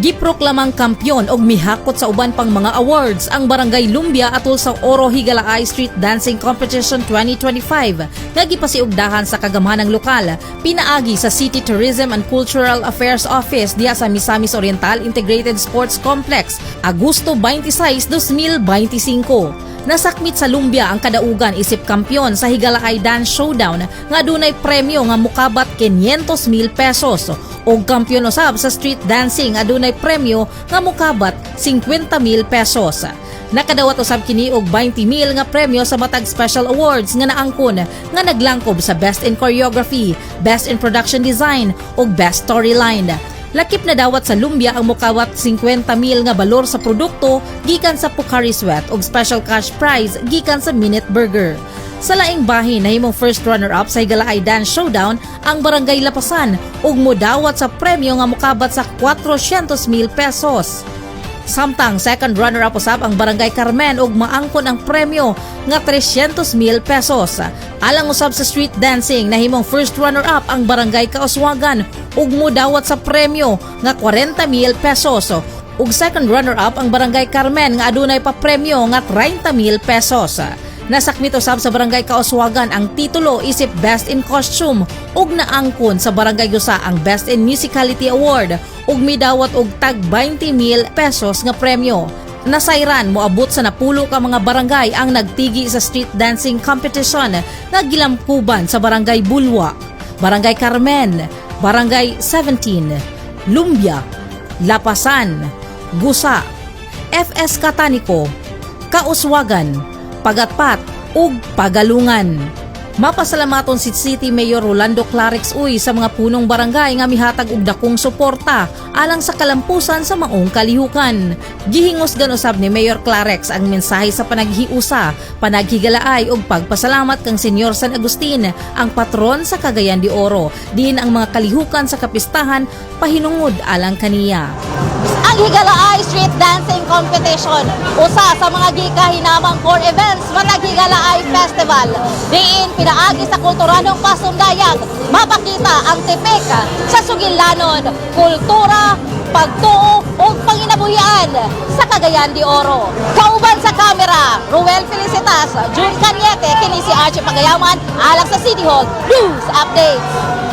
Giproklamang kampyon og mihakot sa uban pang mga awards ang Barangay Lumbia atol sa Oro Higalaay Street Dancing Competition 2025 nga gipasiugdahan sa kagamhanang lokal pinaagi sa City Tourism and Cultural Affairs Office diha sa Misamis Oriental Integrated Sports Complex Agosto 26, 2025. Nasakmit sa Lumbia ang kadaugan isip kampyon sa Higalaay Dance Showdown nga dunay premyo nga mukabat 500,000 pesos og kampyon usab sa street dancing adunay premyo nga mukabat 50,000 pesos. Nakadawat usab kini og 20,000 nga premyo sa matag special awards nga naangkon nga naglangkob sa Best in Choreography, Best in Production Design ug Best Storyline. Lakip na dawat sa Lumbia ang mukawat 50,000 nga balor sa produkto gikan sa Pocari Sweat ug special cash prize gikan sa Minute Burger. Sa laing bahin nahimong first runner-up sa Higalaay Dance Showdown ang Barangay Lapasan ug modawat sa premyo nga mukabat sa 400,000 pesos. Samtang second runner-up usab ang Barangay Carmen ug maangkon ang premyo nga 300,000 pesos. Alang usab sa street dancing nahimong first runner-up ang Barangay Kauswagan ug modawat sa premyo nga 40,000 pesos. Ug second runner-up ang Barangay Carmen nga adunay pa premyo nga 30,000 pesos. Nasakmit usab sa Barangay Kauswagan ang titulo isip Best in Costume ug naangkon sa Barangay Gusa ang Best in Musicality Award ug midawat og tag 20,000 pesos nga premyo. Nasayran moabot sa napulo ka mga barangay ang nagtigi sa street dancing competition nga gilampuban sa Barangay Bulwa, Barangay Carmen, Barangay 17, Lumbia, Lapasan, Gusa, FS Catanico, Kauswagan, Pagatpat ug Pagalungan. Mapasalamaton si City Mayor Rolando Clarix Uy sa mga punong barangay nga mihatag og dakong suporta alang sa kalampusan sa maong kalihukan. Gihingusgan usab ni Mayor Clarix ang mensahe sa panaghiusa, panaghigalaay ug pagpasalamat kang Senyor San Agustin, ang patron sa Cagayan de Oro, diin ang mga kalihukan sa kapistahan pahinungod alang kaniya. Ang Higalaay Street Dancing Competition, usa sa mga gikahinamang core events matag Higalaay Festival. Diin pinaagi sa kulturanong pasundayag, mapakita ang tipik sa sugilanon, kultura, pagtuo o panginabuhian sa Cagayan de Oro. Kauban sa kamera, Ruel Felicitas, June Cañete, kini si Archie Pagayaman, alang sa City Hall News Updates.